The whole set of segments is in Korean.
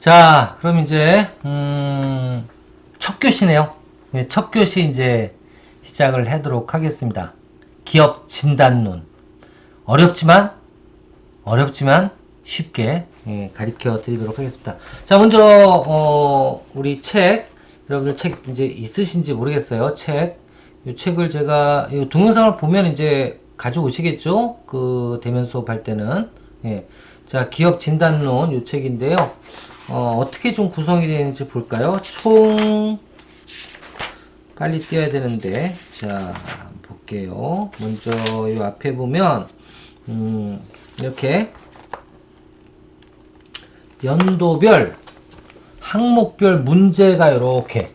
자, 그럼 이제 첫 교시네요. 네, 첫 교시 이제 시작을 하도록 하겠습니다. 기업 진단론. 어렵지만 쉽게 가르쳐 드리도록 하겠습니다. 자, 먼저 우리 책, 여러분들 책 이제 있으신지 모르겠어요. 이 책을 제가 이 동영상을 보면 이제 가져오시겠죠? 그 대면 수업할 때는. 예. 자, 기업 진단론 이 책인데요. 어떻게 좀 구성이 되는지 볼까요? 총 빨리 띄어야 되는데, 자, 볼게요. 먼저 이 앞에 보면 이렇게 연도별, 항목별 문제가 이렇게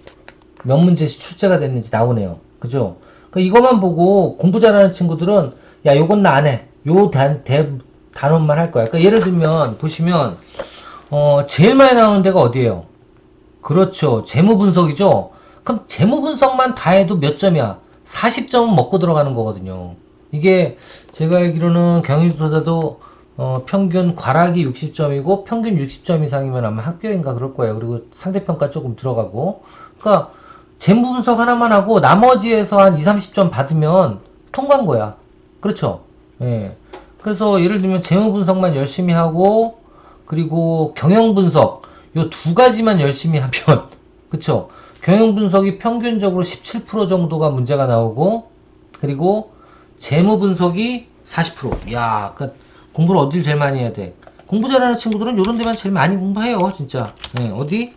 몇 문제씩 출제가 됐는지 나오네요. 그죠? 그러니까 이것만 보고 공부 잘하는 친구들은 야, 요건 나 안 해. 요 단원만 할 거야. 그러니까 예를 들면 보시면 제일 많이 나오는 데가 어디예요? 그렇죠. 재무 분석이죠. 그럼 재무 분석만 다 해도 몇 점이야? 40점은 먹고 들어가는 거거든요. 이게 제가 알기로는 경영지도자도 평균 과락이 60점이고 평균 60점 이상이면 아마 합격인가 그럴 거예요. 그리고 상대평가 조금 들어가고. 그러니까 재무 분석 하나만 하고 나머지에서 한 2, 30점 받으면 통과한 거야. 그렇죠? 예. 그래서 예를 들면 재무 분석만 열심히 하고 그리고 경영 분석 요 두 가지만 열심히 하면 그쵸? 경영 분석이 평균적으로 17% 정도가 문제가 나오고 그리고 재무 분석이 40%. 야, 그러니까 공부를 어딜 제일 많이 해야 돼? 공부 잘하는 친구들은 요런 데만 제일 많이 공부해요, 진짜. 예, 어디?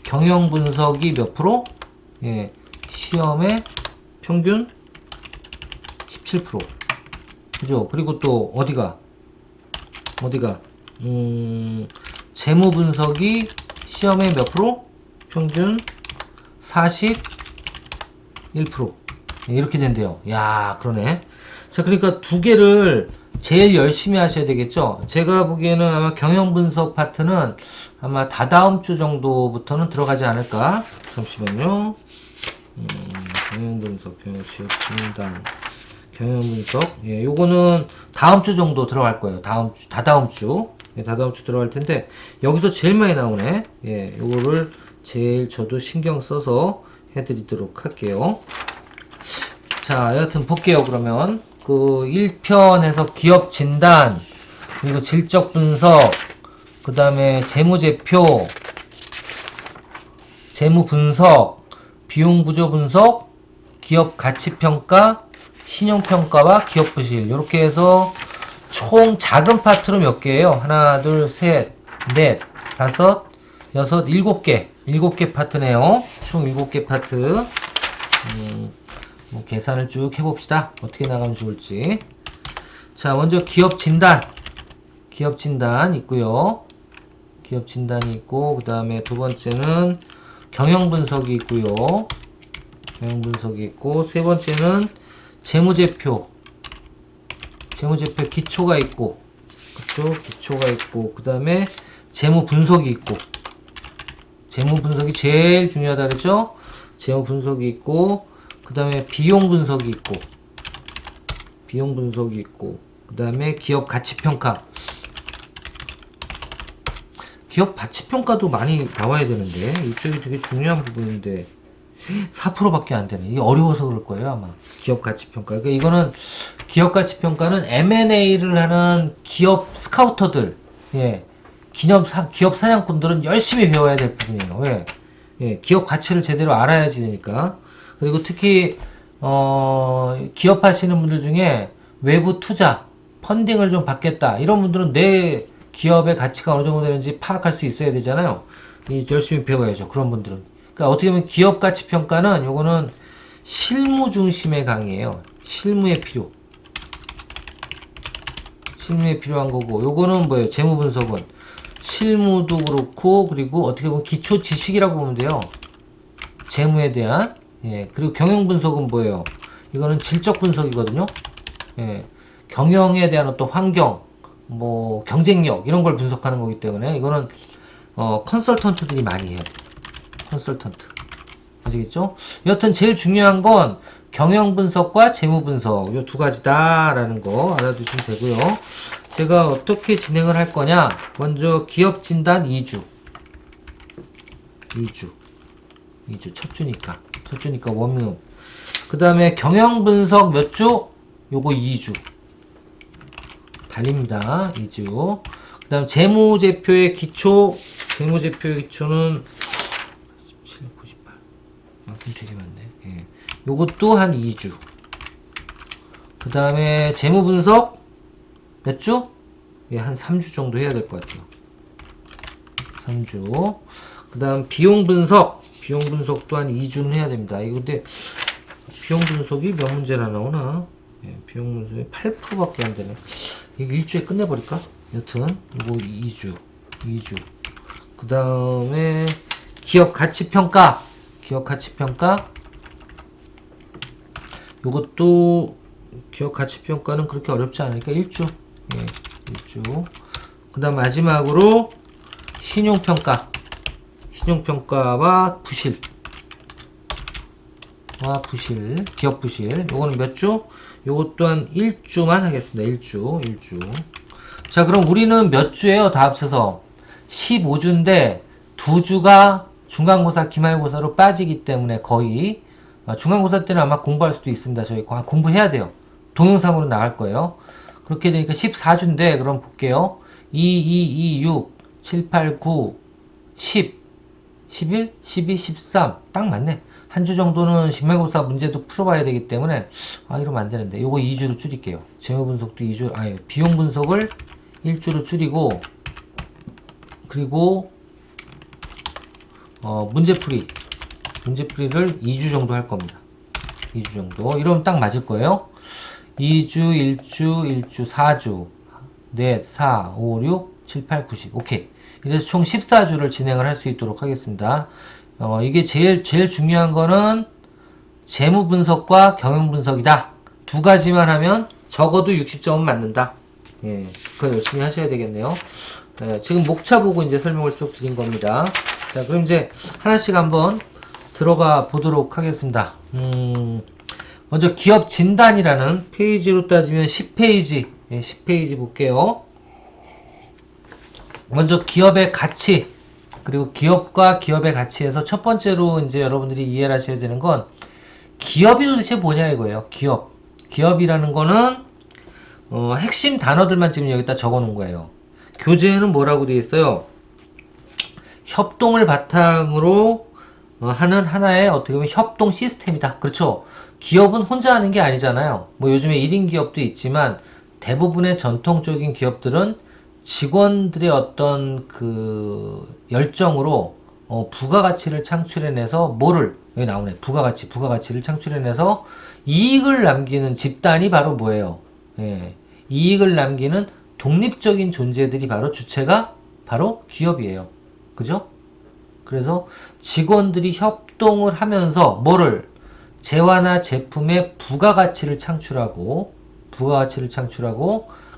경영 분석이 몇 프로? 예, 시험의 평균 17%. 그죠? 그리고 또 어디가? 재무 분석이 시험의 몇 프로? 평균 41%. 이렇게 된대요. 야, 그러네. 자, 그러니까 두 개를 제일 열심히 하셔야 되겠죠? 제가 보기에는 아마 경영 분석 파트는 아마 다다음 주 정도부터는 들어가지 않을까? 잠시만요. 경영 분석, 경영 취업 진단, 경영 분석. 예, 요거는 다음 주 정도 들어갈 거예요. 다다음 주. 예, 다다음 주 들어갈 텐데, 여기서 제일 많이 나오네. 예, 요거를 제일 저도 신경 써서 해드리도록 할게요. 자, 여하튼 볼게요, 그러면. 그 1편에서 기업 진단, 그리고 질적 분석, 그 다음에 재무제표, 재무 분석, 비용 구조 분석, 기업 가치 평가, 신용 평가와 기업 부실. 이렇게 해서 총 작은 파트로 몇 개예요? 하나, 둘, 셋, 넷, 다섯, 여섯, 일곱 개. 일곱 개 파트네요. 총 일곱 개 파트. 계산을 쭉 해봅시다. 어떻게 나가면 좋을지. 자, 먼저 기업 진단. 기업 진단 있고요. 기업 진단이 있고, 그 다음에 두 번째는 경영 분석이 있고요. 경영 분석이 있고, 세 번째는 재무제표. 재무제표 기초가 있고, 그쵸? 기초가 있고, 그 다음에 재무 분석이 있고, 재무 분석이 제일 중요하다 그랬죠? 재무 분석이 있고, 그 다음에 비용 분석이 있고, 비용 분석이 있고, 그 다음에 기업 가치평가. 기업 가치평가도 많이 나와야 되는데, 이쪽이 되게 중요한 부분인데, 4%밖에 안 되네. 이게 어려워서 그럴 거예요, 아마. 기업 가치평가. 그러니까 이거는, 기업 가치평가는 M&A를 하는 기업 스카우터들, 예. 기업 사냥꾼들은 열심히 배워야 될 부분이에요. 왜? 예, 기업 가치를 제대로 알아야지 되니까. 그리고 특히 기업 하시는 분들 중에 외부 투자, 펀딩을 좀 받겠다 이런 분들은 내 기업의 가치가 어느 정도 되는지 파악할 수 있어야 되잖아요. 열심히 배워야죠. 그런 분들은. 그러니까 어떻게 보면 기업 가치 평가는 요거는 실무 중심의 강의예요. 실무에 필요한 거고, 요거는 뭐예요? 재무 분석은 실무도 그렇고, 그리고 어떻게 보면 기초 지식이라고 보면 돼요. 재무에 대한. 예, 그리고 경영 분석은 뭐예요? 이거는 질적 분석이거든요. 예, 경영에 대한 어떤 환경, 뭐 경쟁력 이런 걸 분석하는 거기 때문에 이거는 컨설턴트들이 많이 해요. 컨설턴트. 아시겠죠? 여튼 제일 중요한 건 경영 분석과 재무 분석 이 두 가지다라는 거 알아두시면 되고요. 제가 어떻게 진행을 할 거냐? 먼저 기업 진단 2주. 2주. 첫 주니까. 원룸. 그 다음에 경영 분석 몇 주? 요거 2주. 달립니다. 2주. 그 다음 재무제표의 기초는 17, 98. 만큼 되게 많네. 예. 요것도 한 2주. 그 다음에 재무분석 몇 주? 예, 한 3주 정도 해야 될 것 같아요. 3주. 그 다음 비용분석도 한 2주는 해야 됩니다. 이거 근데 비용분석이 몇 문제나 나오나? 예, 비용분석이 8%밖에 안 되네. 이거 일주에 끝내버릴까? 여튼 이거 2주. 그 다음에 기업가치평가 요것도 기업가치평가는 그렇게 어렵지 않으니까 1주. 예, 1주. 그 다음 마지막으로 신용평가와 부실, 기업 부실. 요거는 몇 주? 요것 또한 1주만 하겠습니다. 1주. 자, 그럼 우리는 몇 주예요? 다 합쳐서 15주인데 2주가 중간고사, 기말고사로 빠지기 때문에 거의 중간고사 때는 아마 공부할 수도 있습니다. 저희 공부해야 돼요. 동영상으로 나갈 거예요. 그렇게 되니까 14주인데 그럼 볼게요. 6, 7, 8, 9, 10, 11, 12, 13. 딱 맞네. 한 주 정도는 기말고사 문제도 풀어봐야 되기 때문에 이러면 안 되는데 요거 2주로 줄일게요. 재무분석도 2주, 비용분석을 1주로 줄이고, 그리고 문제풀이를 2주 정도 할 겁니다. 2주 정도. 이러면 딱 맞을 거예요. 2주, 1주, 4주, 넷, 4, 5, 6, 7, 8, 9, 10. 오케이. 이래서 총 14주를 진행을 할 수 있도록 하겠습니다. 이게 제일 중요한 거는 재무 분석과 경영 분석이다. 두 가지만 하면 적어도 60점은 맞는다. 예, 그거 열심히 하셔야 되겠네요. 지금 목차 보고 이제 설명을 쭉 드린 겁니다. 자, 그럼 이제 하나씩 한번 들어가 보도록 하겠습니다. 먼저 기업 진단이라는 페이지로 따지면 10페이지, 10페이지 볼게요. 먼저 기업의 가치, 그리고 기업과 기업의 가치에서 첫 번째로 이제 여러분들이 이해를 하셔야 되는 건 기업이 도대체 뭐냐 이거예요. 기업이라는 거는 핵심 단어들만 지금 여기다 적어 놓은 거예요. 교재에는 뭐라고 되어 있어요? 협동을 바탕으로 하는 하나의 어떻게 보면 협동 시스템이다. 그렇죠? 기업은 혼자 하는 게 아니잖아요. 뭐 요즘에 1인 기업도 있지만 대부분의 전통적인 기업들은 직원들의 어떤 그 열정으로 부가가치를 창출해내서 여기 나오네. 부가가치를 창출해내서 이익을 남기는 집단이 바로 뭐예요? 예, 이익을 남기는 독립적인 존재들이 바로 주체가 바로 기업이에요. 그죠? 그래서 직원들이 협동을 하면서 재화나 제품의 부가가치를 창출하고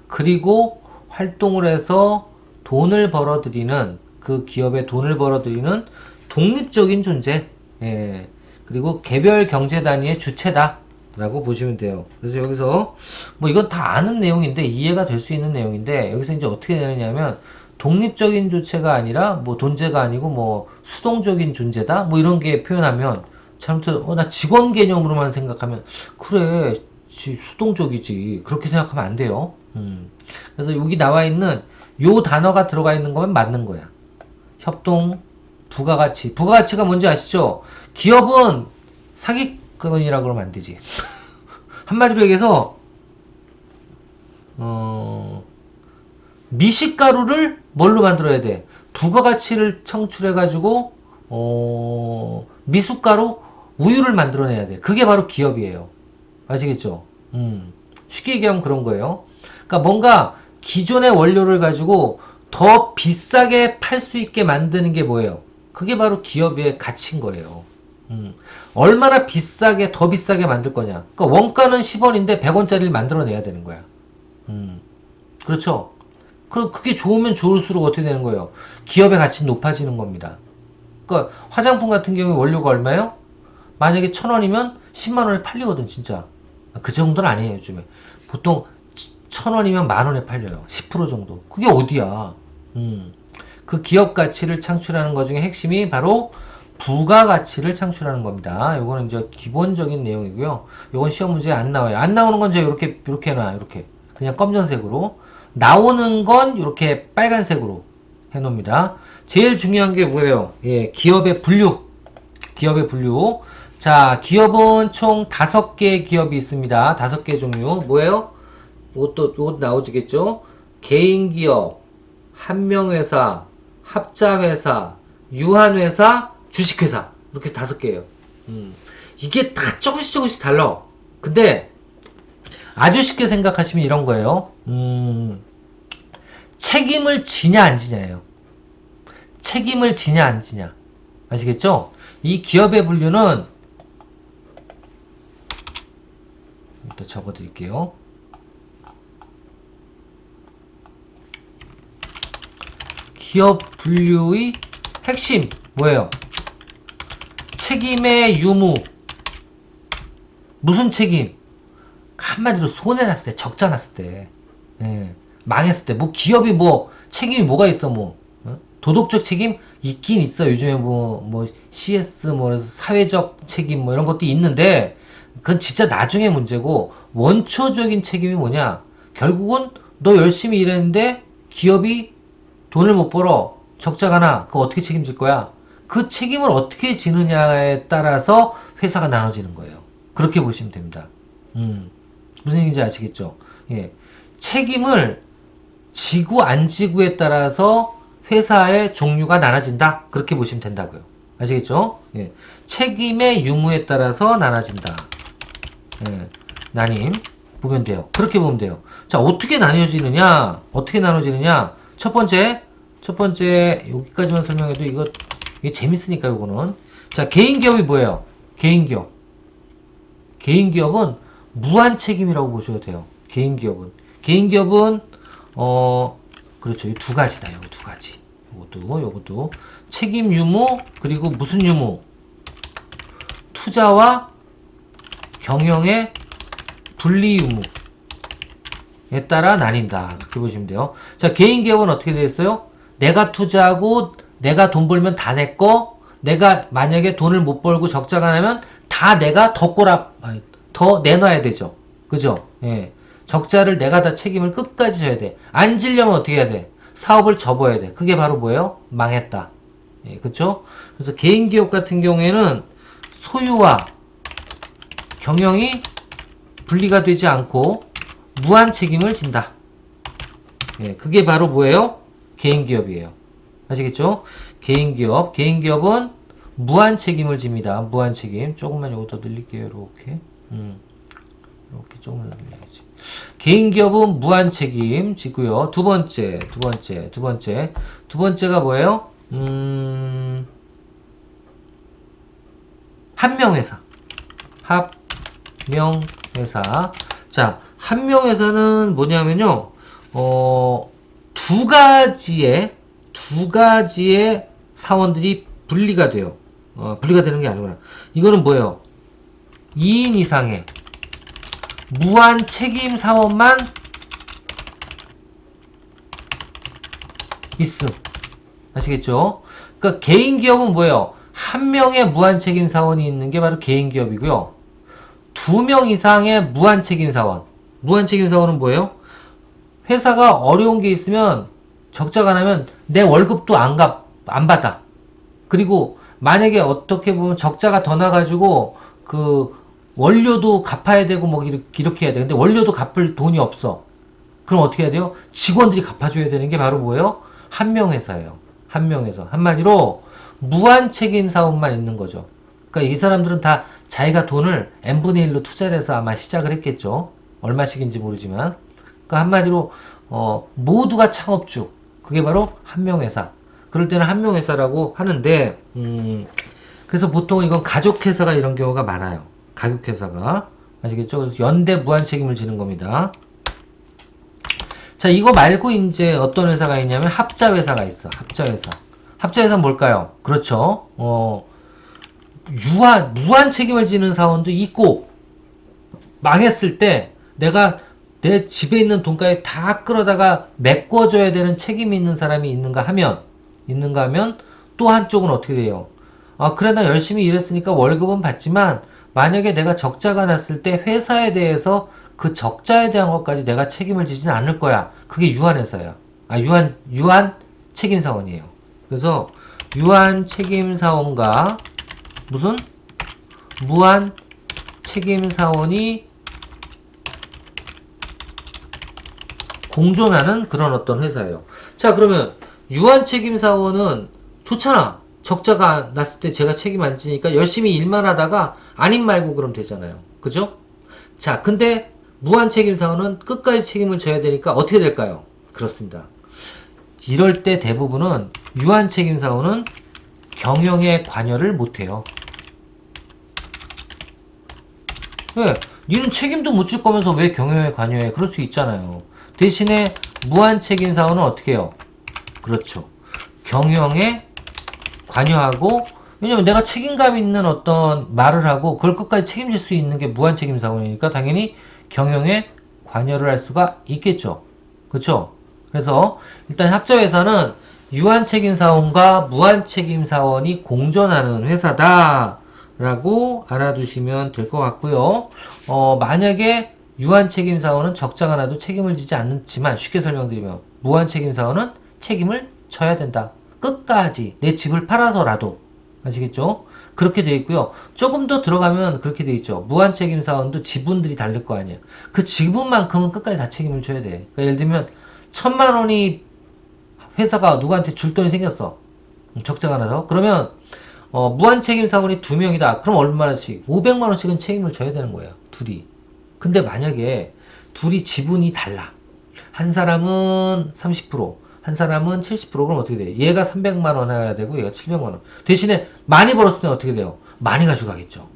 그리고 활동을 해서 돈을 벌어들이는, 그 기업의 돈을 벌어들이는 독립적인 존재, 그리고 개별 경제 단위의 주체다 라고 보시면 돼요. 그래서 여기서 뭐 이건 다 아는 내용인데, 이해가 될 수 있는 내용인데, 여기서 이제 어떻게 되느냐면 독립적인 주체가 아니라 뭐 돈제가 아니고 뭐 수동적인 존재다 뭐 이런 게 표현하면 잘못해서 나 직원 개념으로만 생각하면 그래 수동적이지 그렇게 생각하면 안 돼요. 그래서 여기 나와 있는 요 단어가 들어가 있는 거면 맞는 거야. 협동, 부가가치가 뭔지 아시죠? 기업은 사기꾼이라고 그러면 안 되지. 한마디로 얘기해서 미식가루를 뭘로 만들어야 돼? 부가가치를 창출해가지고 미숫가루, 우유를 만들어내야 돼. 그게 바로 기업이에요. 아시겠죠? 쉽게 얘기하면 그런 거예요. 그러니까 뭔가 기존의 원료를 가지고 더 비싸게 팔 수 있게 만드는 게 뭐예요? 그게 바로 기업의 가치인 거예요. 얼마나 더 비싸게 만들 거냐. 그러니까 원가는 10원인데 100원짜리를 만들어내야 되는 거야. 그렇죠? 그게 좋으면 좋을수록 어떻게 되는 거예요? 기업의 가치는 높아지는 겁니다. 그러니까 화장품 같은 경우에 원료가 얼마예요? 만약에 1,000원이면 10만원에 팔리거든, 진짜. 그 정도는 아니에요, 요즘에. 보통 1,000원이면 만원에 팔려요. 10% 정도. 그게 어디야? 그 기업 가치를 창출하는 것 중에 핵심이 바로 부가가치를 창출하는 겁니다. 요거는 이제 기본적인 내용이고요. 요건 시험 문제에 안 나와요. 안 나오는 건 이제 이렇게 해놔요. 이렇게. 그냥 검정색으로. 나오는 건 이렇게 빨간색으로 해놓습니다. 제일 중요한 게 뭐예요? 예, 기업의 분류. 기업의 분류. 자, 기업은 총 5개의 기업이 있습니다. 5개 종류. 뭐예요? 이것도 나오지겠죠? 개인기업, 한명회사, 합자회사, 유한회사, 주식회사. 이렇게 5개예요. 이게 다 조금씩 달라. 근데 아주 쉽게 생각하시면 이런 거예요. 책임을 지냐 안 지냐예요. 책임을 지냐 안 지냐. 아시겠죠? 이 기업의 분류는 또 적어 드릴게요. 기업 분류의 핵심 뭐예요? 책임의 유무. 무슨 책임? 한마디로 손해났을 때, 적자 났을 때, 예, 망했을 때, 뭐 기업이 뭐 책임이 뭐가 있어, 뭐 도덕적 책임 있긴 있어. 요즘에 뭐 CS 뭐 사회적 책임 뭐 이런 것도 있는데 그건 진짜 나중에 문제고, 원초적인 책임이 뭐냐? 결국은 너 열심히 일했는데 기업이 돈을 못 벌어, 적자가 나. 그거 어떻게 책임질 거야? 그 책임을 어떻게 지느냐에 따라서 회사가 나눠지는 거예요. 그렇게 보시면 됩니다. 무슨 얘기인지 아시겠죠? 예. 책임을 지고 안 지고에 따라서 회사의 종류가 나눠진다. 그렇게 보시면 된다고요. 아시겠죠? 예. 책임의 유무에 따라서 나눠진다. 예. 나님 보면 돼요. 그렇게 보면 돼요. 자, 어떻게 나눠지느냐? 어떻게 나눠지느냐? 첫 번째 여기까지만 설명해도 이게 재밌으니까 이거는. 자, 개인기업이 뭐예요? 개인기업은 무한 책임이라고 보셔도 돼요. 개인기업은 그렇죠. 이 두 가지다. 여기 두 가지. 요것도 책임 유무, 그리고 무슨 유무? 투자와 경영의 분리 유무에 따라 나뉜다. 그렇게 보시면 돼요. 자, 개인기업은 어떻게 되겠어요? 내가 투자하고 내가 돈 벌면 다 내 거. 내가 만약에 돈을 못 벌고 적자가 나면 다 내가 더 내놔야 되죠. 그죠? 예. 적자를 내가 다 책임을 끝까지 져야 돼. 안 지려면 어떻게 해야 돼? 사업을 접어야 돼. 그게 바로 뭐예요? 망했다. 예, 그쵸? 그래서 개인기업 같은 경우에는 소유와 경영이 분리가 되지 않고 무한 책임을 진다. 예, 그게 바로 뭐예요? 개인기업이에요. 아시겠죠? 개인기업은 무한 책임을 집니다. 무한 책임. 조금만 요거 더 늘릴게요. 이렇게. 이렇게 조금만 더 늘려야지. 개인기업은 무한 책임 지고요. 두 번째가 뭐예요? 한명회사. 합명회사. 자, 한명회사는 뭐냐면요, 두 가지의 사원들이 분리가 돼요. 분리가 되는 게 아니구나. 이거는 뭐예요? 2인 이상의 무한 책임 사원만 있음. 아시겠죠? 그러니까 개인 기업은 뭐예요? 한 명의 무한 책임 사원이 있는 게 바로 개인 기업이고요. 2명 이상의 무한 책임 사원. 무한 책임 사원은 뭐예요? 회사가 어려운 게 있으면 적자가 나면 내 월급도 안 받아. 그리고 만약에 어떻게 보면 적자가 더 나가지고 그 원료도 갚아야 되고 뭐 이렇게 해야 돼. 근데 원료도 갚을 돈이 없어. 그럼 어떻게 해야 돼요? 직원들이 갚아줘야 되는 게 바로 뭐예요? 한명회사예요. 한명회사. 한마디로 무한 책임 사원만 있는 거죠. 그러니까 이 사람들은 다 자기가 돈을 n분의 1로 투자를 해서 아마 시작을 했겠죠. 얼마씩인지 모르지만. 그러니까 한마디로 모두가 창업주. 그게 바로 한명회사. 그럴 때는 한명회사라고 하는데, 그래서 보통 이건 가족회사가 이런 경우가 많아요. 가족회사가. 아시겠죠? 그래서 연대 무한 책임을 지는 겁니다. 자, 이거 말고 이제 어떤 회사가 있냐면 합자회사가 있어. 합자회사는 뭘까요? 그렇죠. 무한 책임을 지는 사원도 있고, 망했을 때 내가 내 집에 있는 돈까지 다 끌어다가 메꿔줘야 되는 책임이 있는 사람이 있는가 하면 또 한쪽은 어떻게 돼요? 아, 그래, 나 열심히 일했으니까 월급은 받지만, 만약에 내가 적자가 났을 때 회사에 대해서 그 적자에 대한 것까지 내가 책임을 지진 않을 거야. 그게 유한회사야. 아, 유한 책임사원이에요. 그래서, 유한 책임사원과 무슨? 무한 책임사원이 공존하는 그런 어떤 회사예요. 자, 그러면 유한 책임사원은 좋잖아. 적자가 났을 때 제가 책임 안 지니까 열심히 일만 하다가 아님 말고 그럼 되잖아요. 그죠? 자, 근데 무한 책임사원은 끝까지 책임을 져야 되니까 어떻게 될까요? 그렇습니다. 이럴 때 대부분은 유한 책임사원은 경영에 관여를 못해요. 왜? 니는 책임도 못 질 거면서 왜 경영에 관여해? 그럴 수 있잖아요. 대신에 무한 책임사원은 어떻게 해요? 그렇죠. 경영에 관여하고, 왜냐면 내가 책임감 있는 어떤 말을 하고 그걸 끝까지 책임질 수 있는 게 무한 책임사원이니까 당연히 경영에 관여를 할 수가 있겠죠. 그렇죠? 그래서 일단 합자회사는 유한 책임사원과 무한 책임사원이 공존하는 회사다 라고 알아두시면 될 것 같고요. 만약에 유한 책임사원은 적자가 나도 책임을 지지 않지만, 쉽게 설명드리면 무한 책임사원은 책임을 져야 된다. 끝까지 내 집을 팔아서라도. 아시겠죠? 그렇게 되어 있고요. 조금 더 들어가면 그렇게 되어 있죠. 무한 책임사원도 지분들이 다를 거 아니에요. 그 지분만큼은 끝까지 다 책임을 져야 돼. 그러니까 예를 들면 1,000만 원이 회사가 누구한테 줄 돈이 생겼어. 적자가 나서. 그러면 무한 책임사원이 2명이다. 그럼 얼마나씩? 500만원씩은 책임을 져야 되는 거예요. 둘이. 근데 만약에 둘이 지분이 달라. 한 사람은 30%, 한 사람은 70%, 그럼 어떻게 돼? 얘가 300만원 해야 되고 얘가 700만원. 대신에 많이 벌었을 때 어떻게 돼요? 많이 가져가겠죠.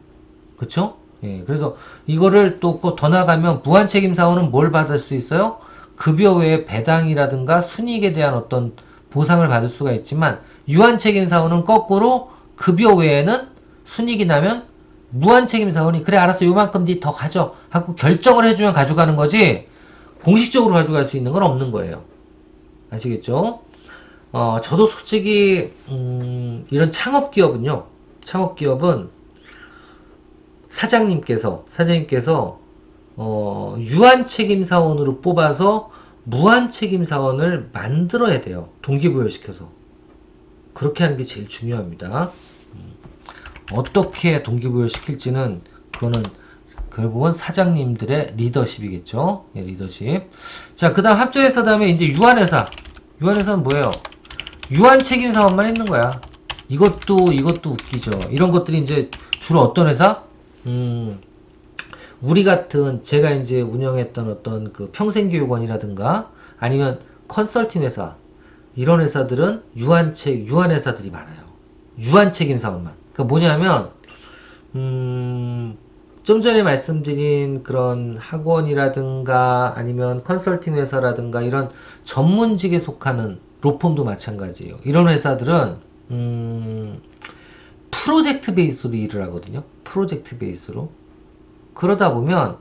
그쵸? 예, 그래서 이거를 또 더 나가면 무한 책임사원은 뭘 받을 수 있어요? 급여 외에 배당이라든가 순이익에 대한 어떤 보상을 받을 수가 있지만, 유한 책임사원은 거꾸로 급여 외에는 순이익이 나면 무한 책임사원이 그래 알았어 요만큼 니 더 가져 하고 결정을 해주면 가져가는 거지, 공식적으로 가져갈 수 있는 건 없는 거예요. 아시겠죠? 저도 솔직히 이런 창업기업은요, 창업기업은 사장님께서 유한 책임사원으로 뽑아서 무한 책임사원을 만들어야 돼요. 동기부여시켜서. 그렇게 하는 게 제일 중요합니다. 어떻게 동기부여 시킬지는 그거는 결국은 사장님들의 리더십이겠죠. 예, 리더십. 자, 그 다음 합조회사 다음에 이제 유한회사. 유한회사는 뭐예요? 유한 책임사원만 있는 거야. 이것도 웃기죠. 이런 것들이 이제 주로 어떤 회사? 우리 같은, 제가 이제 운영했던 어떤 그 평생교육원이라든가 아니면 컨설팅 회사, 이런 회사들은 유한 회사들이 많아요. 유한 책임사원만. 그러니까 뭐냐면, 좀 전에 말씀드린 그런 학원이라든가 아니면 컨설팅 회사라든가 이런 전문직에 속하는 로펌도 마찬가지예요. 이런 회사들은, 프로젝트 베이스로 일을 하거든요. 프로젝트 베이스로. 그러다 보면,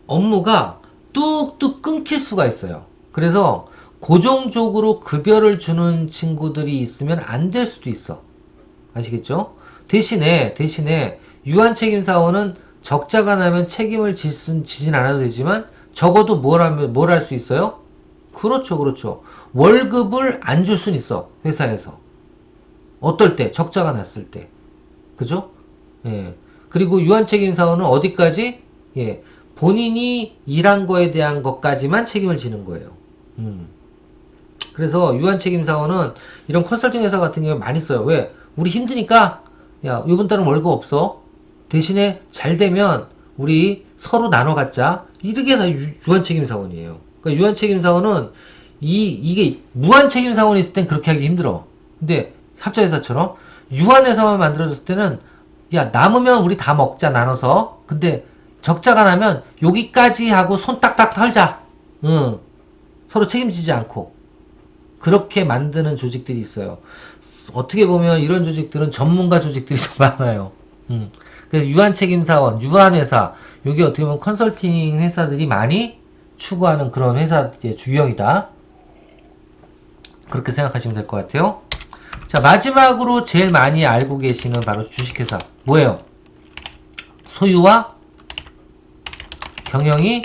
업무가 뚝뚝 끊길 수가 있어요. 그래서 고정적으로 급여를 주는 친구들이 있으면 안 될 수도 있어. 아시겠죠? 대신에 유한 책임사원은 적자가 나면 책임을 지진 않아도 되지만 적어도 뭘 할 수 있어요? 그렇죠. 월급을 안 줄 순 있어. 회사에서. 어떨 때? 적자가 났을 때. 그죠? 예. 그리고 유한 책임사원은 어디까지? 예. 본인이 일한 거에 대한 것까지만 책임을 지는 거예요. 그래서 유한 책임사원은 이런 컨설팅 회사 같은 경우에 많이 써요. 왜? 우리 힘드니까, 야, 이번 달은 월급 없어. 대신에 잘 되면 우리 서로 나눠 갖자. 이게 다 유한 책임사원이에요. 그러니까 유한 책임사원은 이게 무한 책임사원이 있을 땐 그렇게 하기 힘들어. 근데 합자회사처럼 유한회사만 만들어졌을 때는, 야, 남으면 우리 다 먹자, 나눠서. 근데 적자가 나면 여기까지 하고 손 딱딱 털자. 서로 책임지지 않고. 그렇게 만드는 조직들이 있어요. 어떻게 보면 이런 조직들은 전문가 조직들이 더 많아요. 그래서 유한 책임사원, 유한 회사, 이게 어떻게 보면 컨설팅 회사들이 많이 추구하는 그런 회사 유형이다. 그렇게 생각하시면 될 것 같아요. 자, 마지막으로 제일 많이 알고 계시는 바로 주식회사. 뭐예요? 소유와 경영이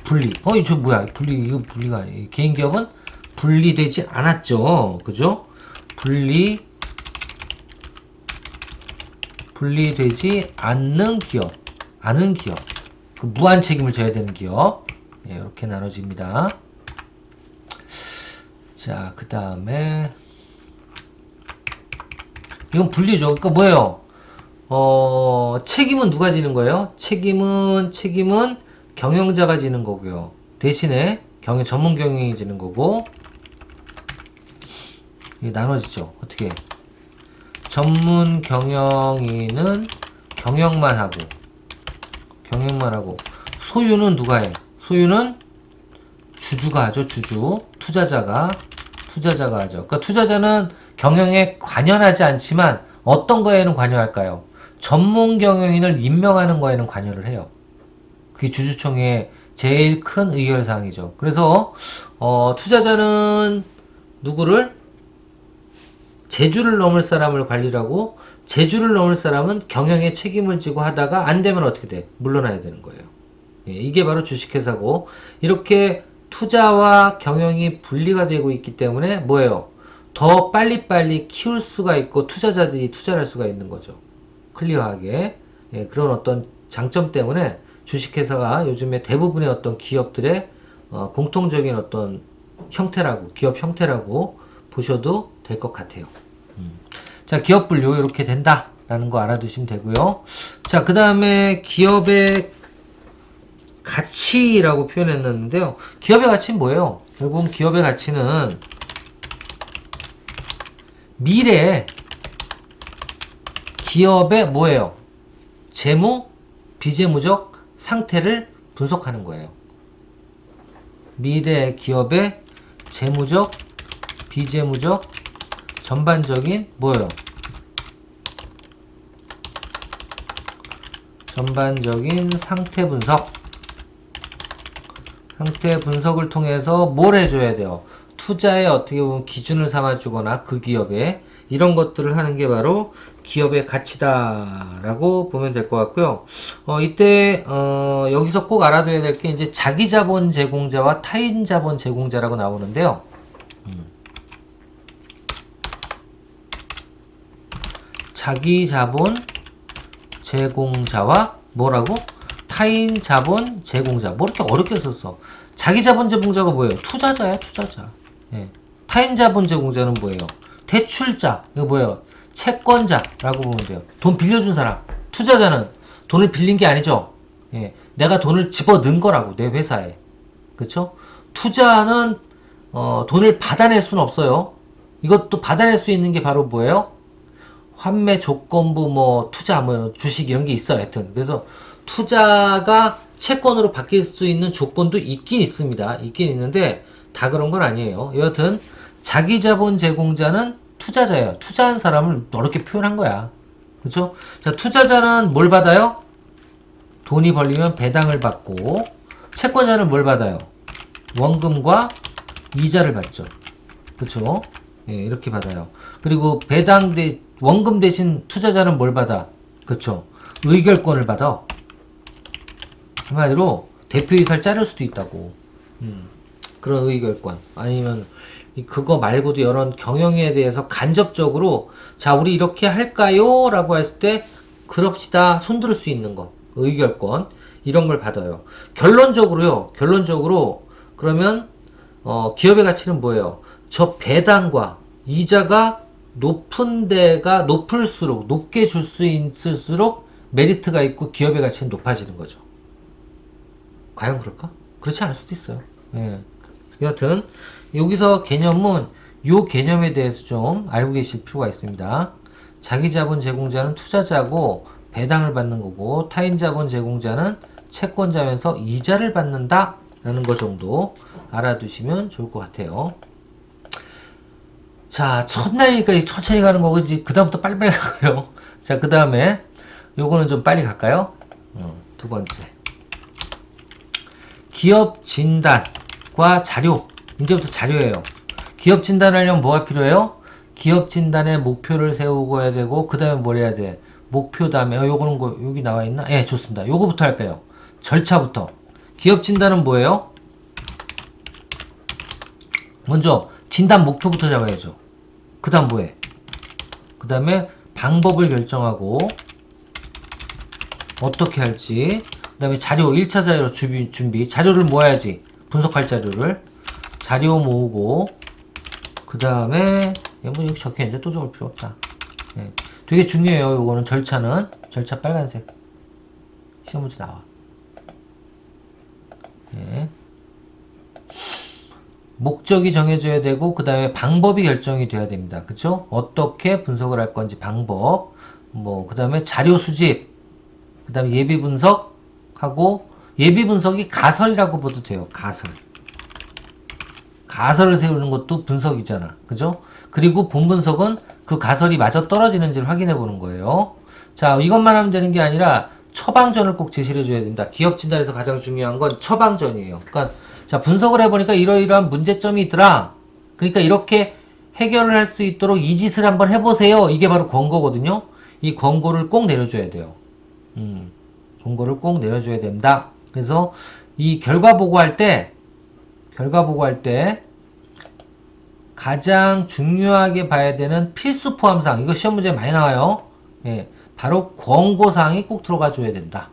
분리. 이거 뭐야? 이거 분리가 아니에요. 개인 기업은 분리되지 않았죠. 그죠? 분리되지 않는 기업. 그 무한 책임을 져야 되는 기업. 예, 이렇게 나눠집니다. 자, 그 다음에 이건 분리죠. 그러니까 뭐예요? 책임은 누가 지는 거예요? 책임은 경영자가 지는 거고요. 대신에 전문 경영이 지는 거고, 이게 나눠지죠. 어떻게? 전문 경영인은 경영만 하고, 소유는 누가 해? 소유는 주주가 하죠. 투자자가 하죠. 그러니까 투자자는 경영에 관여하지 않지만 어떤 거에는 관여할까요? 전문 경영인을 임명하는 거에는 관여를 해요. 그게 주주총회의 제일 큰 의결사항이죠. 그래서 투자자는 누구를? 제주를 넘을 사람을 관리를 하고, 제주를 넘을 사람은 경영에 책임을 지고 하다가 안 되면 어떻게 돼? 물러나야 되는 거예요. 예, 이게 바로 주식회사고, 이렇게 투자와 경영이 분리가 되고 있기 때문에 뭐예요? 더 빨리빨리 키울 수가 있고 투자자들이 투자를 할 수가 있는 거죠. 클리어하게. 예, 그런 어떤 장점 때문에 주식회사가 요즘에 대부분의 어떤 기업들의 공통적인 어떤 기업 형태라고 보셔도 될 것 같아요. 자, 기업 분류 이렇게 된다라는 거 알아두시면 되고요. 자, 그 다음에 기업의 가치라고 표현했는데요. 기업의 가치는 뭐예요? 결국 기업의 가치는 미래에 기업의 뭐예요? 재무, 비재무적 상태를 분석하는 거예요. 미래 기업의 재무적, 비재무적, 전반적인 뭐예요? 전반적인 상태 분석을 통해서 뭘 해줘야 돼요? 투자에 어떻게 보면 기준을 삼아주거나 그 기업에 이런 것들을 하는 게 바로 기업의 가치다라고 보면 될 것 같고요. 이때 여기서 꼭 알아둬야 될 게 이제 자기 자본 제공자와 타인 자본 제공자라고 나오는데요. 자기 자본 제공자와 뭐라고? 타인 자본 제공자. 뭐 이렇게 어렵게 썼어? 자기 자본 제공자가 뭐예요? 투자자야, 투자자. 예. 타인 자본 제공자는 뭐예요? 대출자. 이거 뭐예요? 채권자라고 보면 돼요. 돈 빌려준 사람. 투자자는 돈을 빌린 게 아니죠. 예. 내가 돈을 집어넣은 거라고, 내 회사에. 그쵸? 투자는 돈을 받아낼 수는 없어요. 이것도 받아낼 수 있는 게 바로 뭐예요? 환매 조건부 투자 주식 이런 게 있어요. 하여튼 그래서 투자가 채권으로 바뀔 수 있는 조건도 있긴 있습니다. 있긴 있는데 다 그런 건 아니에요. 여하튼 자기 자본 제공자는 투자자예요. 투자한 사람을 이렇게 표현한 거야. 그렇죠? 자, 투자자는 뭘 받아요? 돈이 벌리면 배당을 받고, 채권자는 뭘 받아요? 원금과 이자를 받죠. 그렇죠? 예, 이렇게 받아요. 그리고 원금 대신 투자자는 뭘 받아? 그쵸? 의결권을 받아. 한마디로 대표이사를 자를 수도 있다고. 그런 의결권. 아니면 그거 말고도 여러 경영에 대해서 간접적으로 자, 우리 이렇게 할까요? 라고 했을 때 그럽시다. 손들을 수 있는 거. 의결권. 이런 걸 받아요. 결론적으로 그러면 기업의 가치는 뭐예요? 저 배당과 이자가 높게 줄 수 있을수록 메리트가 있고 기업의 가치는 높아지는 거죠. 과연 그럴까? 그렇지 않을 수도 있어요. 예. 여하튼 여기서 개념은 요 개념에 대해서 좀 알고 계실 필요가 있습니다. 자기 자본 제공자는 투자자고 배당을 받는 거고, 타인 자본 제공자는 채권자면서 이자를 받는다 라는 거 정도 알아두시면 좋을 것 같아요. 자, 첫날이니까 천천히 가는 거고, 이제 그다음부터 빨리빨리 가고요. 자, 그 다음에 요거는 좀 빨리 갈까요? 두 번째. 기업 진단과 자료. 이제부터 자료예요. 기업 진단하려면 뭐가 필요해요? 기업 진단에 목표를 세우고 해야 되고, 그 다음에 뭘 해야 돼? 목표 다음에, 요거는 여기 나와 있나? 예, 좋습니다. 요거부터 할까요? 절차부터. 기업 진단은 뭐예요? 먼저, 진단 목표부터 잡아야죠. 그 다음 뭐해? 그 다음에 방법을 결정하고, 어떻게 할지, 그 다음에 자료, 1차 자료 준비, 자료를 모아야지. 분석할 자료를. 자료 모으고, 그 다음에, 뭐 여기 적혀있는데 또 적을 필요 없다. 예. 되게 중요해요. 요거는 절차는. 절차 빨간색. 시험 문제 나와. 예. 목적이 정해져야 되고, 그 다음에 방법이 결정이 돼야 됩니다. 그쵸? 어떻게 분석을 할 건지 방법. 그 다음에 자료 수집. 그 다음에 예비 분석하고, 예비 분석이 가설이라고 봐도 돼요. 가설. 가설을 세우는 것도 분석이잖아. 그죠? 그리고 본 분석은 그 가설이 맞아 떨어지는지를 확인해 보는 거예요. 자, 이것만 하면 되는 게 아니라 처방전을 꼭 제시를 해줘야 됩니다. 기업 진단에서 가장 중요한 건 처방전이에요. 그러니까, 자, 분석을 해보니까 이러이러한 문제점이 있더라. 그러니까 이렇게 해결을 할 수 있도록 이 짓을 한번 해보세요. 이게 바로 권고거든요. 이 권고를 꼭 내려줘야 돼요. 권고를 꼭 내려줘야 된다. 그래서 이 결과 보고할 때 가장 중요하게 봐야 되는 필수 포함사항, 이거 시험 문제에 많이 나와요. 예, 바로 권고사항이 꼭 들어가줘야 된다.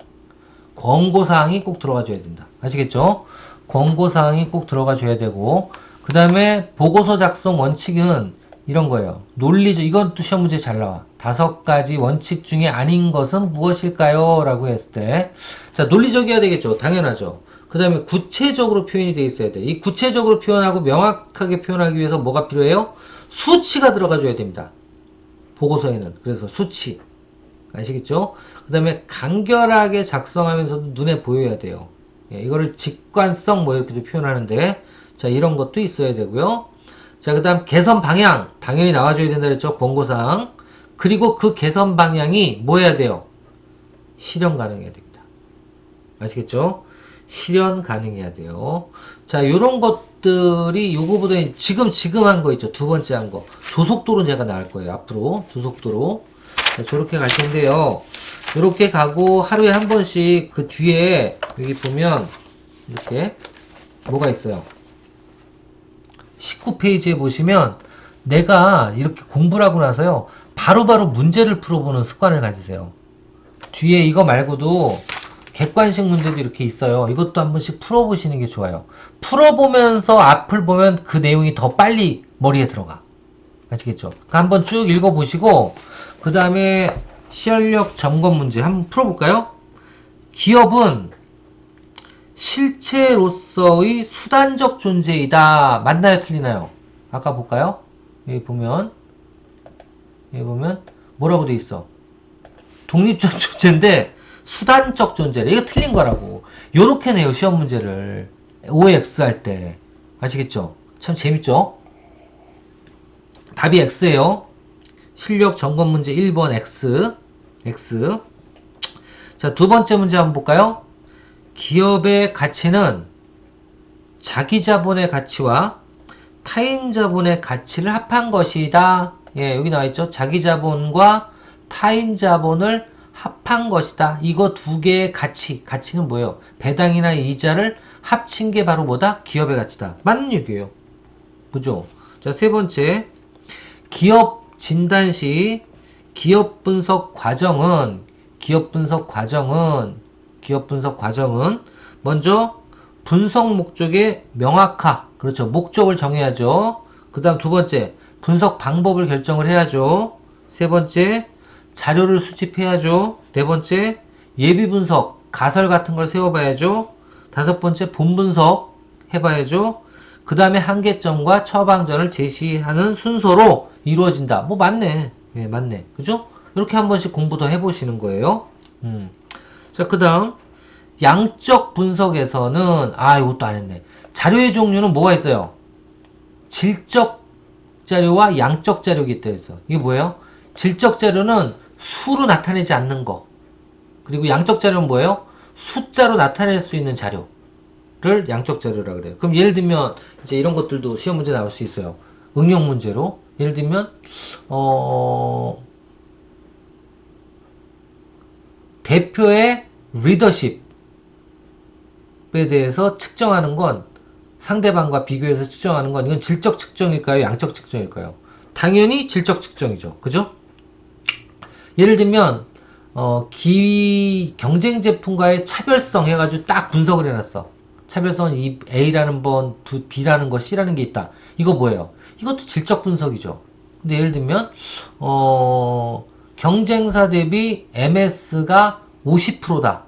권고사항이 꼭 들어가줘야 된다. 아시겠죠? 권고사항이 꼭 들어가줘야 되고, 그 다음에 보고서 작성 원칙은 이런 거예요. 논리적, 이건 또 시험 문제에 잘 나와. 5가지 원칙 중에 아닌 것은 무엇일까요? 라고 했을 때, 자, 논리적이어야 되겠죠. 당연하죠. 그 다음에 구체적으로 표현이 되어 있어야 돼. 이 구체적으로 표현하고 명확하게 표현하기 위해서 뭐가 필요해요? 수치가 들어가줘야 됩니다. 보고서에는. 그래서 수치. 아시겠죠? 그 다음에 간결하게 작성하면서도 눈에 보여야 돼요. 예, 이거를 직관성 뭐 이렇게도 표현하는데, 자, 이런 것도 있어야 되고요. 자, 그 다음 개선 방향. 당연히 나와줘야 된다 그랬죠? 권고사항. 그리고 그 개선 방향이 뭐 해야 돼요? 실현 가능해야 됩니다. 아시겠죠? 실현 가능해야 돼요. 자, 요런 것들이 요거보다 지금 한 거 있죠. 두 번째 한 거. 조속도로 제가 나올 거예요. 앞으로. 조속도로. 자, 저렇게 갈 텐데요. 요렇게 가고 하루에 한 번씩 그 뒤에 여기 보면 이렇게 뭐가 있어요. 19페이지에 보시면 내가 이렇게 공부를 하고 나서요. 바로바로 문제를 풀어보는 습관을 가지세요. 뒤에 이거 말고도 객관식 문제도 이렇게 있어요. 이것도 한 번씩 풀어보시는 게 좋아요. 풀어보면서 앞을 보면 그 내용이 더 빨리 머리에 들어가. 아시겠죠? 한번 쭉 읽어보시고 그 다음에 시혈력 점검 문제 한번 풀어볼까요? 기업은 실체로서의 수단적 존재이다. 맞나요? 틀리나요? 아까 볼까요? 여기 보면 뭐라고 돼 있어? 독립적 존재인데 수단적 존재래. 이거 틀린 거라고. 요렇게 내요, 시험 문제를. OX 할 때. 아시겠죠? 참 재밌죠? 답이 X예요. 실력 점검 문제 1번 X. 자, 두 번째 문제 한번 볼까요? 기업의 가치는 자기 자본의 가치와 타인 자본의 가치를 합한 것이다. 예, 여기 나와 있죠? 자기 자본과 타인 자본을 합한 것이다. 이거 두 개의 가치는 뭐예요? 배당이나 이자를 합친 게 바로 뭐다? 기업의 가치다. 맞는 얘기예요. 그죠? 자, 세 번째. 기업 진단 시 기업 분석 과정은 먼저 분석 목적의 명확화. 그렇죠. 목적을 정해야죠. 그 다음 두 번째, 분석 방법을 결정을 해야죠. 세 번째, 자료를 수집해야죠. 네 번째, 예비 분석, 가설 같은 걸 세워봐야죠. 다섯 번째, 본 분석 해봐야죠. 그 다음에 한계점과 처방전을 제시하는 순서로 이루어진다. 뭐 맞네. 예, 맞네. 그죠? 이렇게 한 번씩 공부 더 해보시는 거예요. 자, 그 다음 양적 분석에서는 이것도 안 했네. 자료의 종류는 뭐가 있어요? 질적 자료와 양적 자료가 있다 했어. 이게 뭐예요? 질적 자료는 수로 나타내지 않는 거. 그리고 양적 자료는 뭐예요? 숫자로 나타낼 수 있는 자료를 양적 자료라 그래요. 그럼 예를 들면 이제 이런 것들도 시험 문제 나올 수 있어요. 응용 문제로 예를 들면 대표의 리더십에 대해서 측정하는 건 상대방과 비교해서 측정하는 건 이건 질적 측정일까요? 양적 측정일까요? 당연히 질적 측정이죠. 그죠? 예를 들면 경쟁 제품과의 차별성 해가지고 딱 분석을 해놨어. 차별성은 이 A라는 번, B라는 거, C라는 게 있다. 이거 뭐예요? 이것도 질적 분석이죠. 근데 예를 들면 경쟁사 대비 MS가 50%다.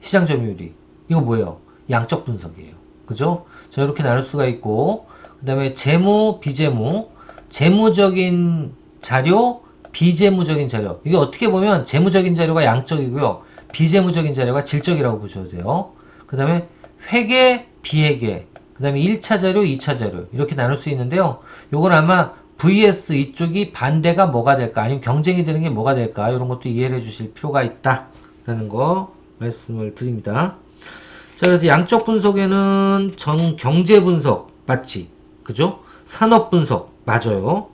시장 점유율이. 이거 뭐예요? 양적 분석이에요. 그죠? 자, 이렇게 나눌 수가 있고, 그 다음에 재무, 비재무, 재무적인 자료, 비재무적인 자료. 이게 어떻게 보면 재무적인 자료가 양적이고요. 비재무적인 자료가 질적이라고 보셔도 돼요. 그 다음에 회계, 비회계, 그 다음에 1차 자료, 2차 자료. 이렇게 나눌 수 있는데요. 요건 아마 VS 이쪽이 반대가 뭐가 될까? 아니면 경쟁이 되는 게 뭐가 될까? 이런 것도 이해를 해 주실 필요가 있다. 라는 거 말씀을 드립니다. 자, 그래서 양적 분석에는 경제 분석 맞지? 그죠? 산업 분석 맞아요.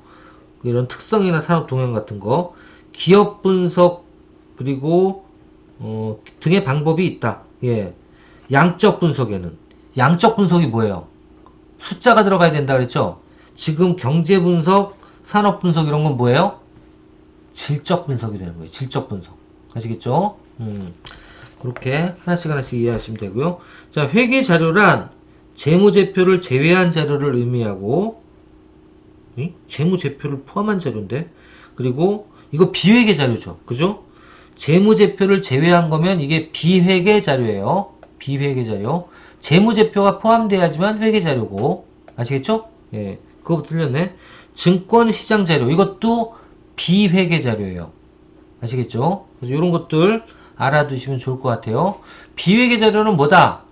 이런 특성이나 산업 동향 같은 거, 기업 분석 그리고 등의 방법이 있다. 예. 양적 분석에는 양적 분석이 뭐예요? 숫자가 들어가야 된다 그랬죠? 지금 경제 분석, 산업 분석 이런 건 뭐예요? 질적 분석이 되는 거예요. 질적 분석. 아시겠죠? 그렇게 하나씩 이해하시면 되고요. 자, 회계 자료란 재무제표를 제외한 자료를 의미하고, 재무제표를 포함한 자료인데, 그리고 이거 비회계 자료죠. 그죠? 재무제표를 제외한 거면 이게 비회계 자료예요. 비회계 자료. 재무제표가 포함돼야지만 회계 자료고, 아시겠죠? 예, 그거부터 틀렸네. 증권시장 자료. 이것도 비회계 자료예요. 아시겠죠? 그래서 이런 것들 알아두시면 좋을 것 같아요. 비회계 자료는 뭐다?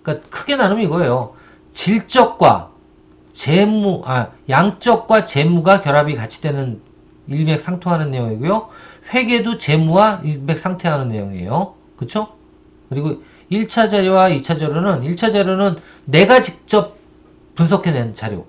그러니까 크게 나누면 이거예요. 질적과 양적과 재무가 결합이 같이 되는 일맥상통하는 내용이고요. 회계도 재무와 일맥상통하는 내용이에요. 그쵸? 그리고 1차 자료와 2차 자료는 1차 자료는 내가 직접 분석해낸 자료,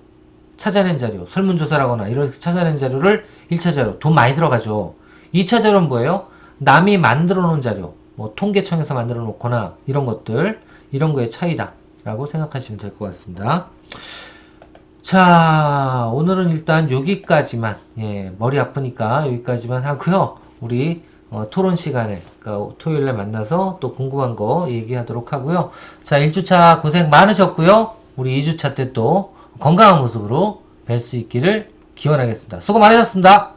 찾아낸 자료, 설문조사라거나 이렇게 찾아낸 자료를 1차 자료, 돈 많이 들어가죠. 2차 자료는 뭐예요? 남이 만들어 놓은 자료, 뭐 통계청에서 만들어 놓거나 이런 것들, 이런 거의 차이다 라고 생각하시면 될 것 같습니다. 자, 오늘은 일단 여기까지만, 예, 머리 아프니까 여기까지만 하고요. 우리 토론 시간에, 그러니까 토요일에 만나서 또 궁금한 거 얘기하도록 하고요. 자, 1주차 고생 많으셨고요. 우리 2주차 때 또 건강한 모습으로 뵐 수 있기를 기원하겠습니다. 수고 많으셨습니다.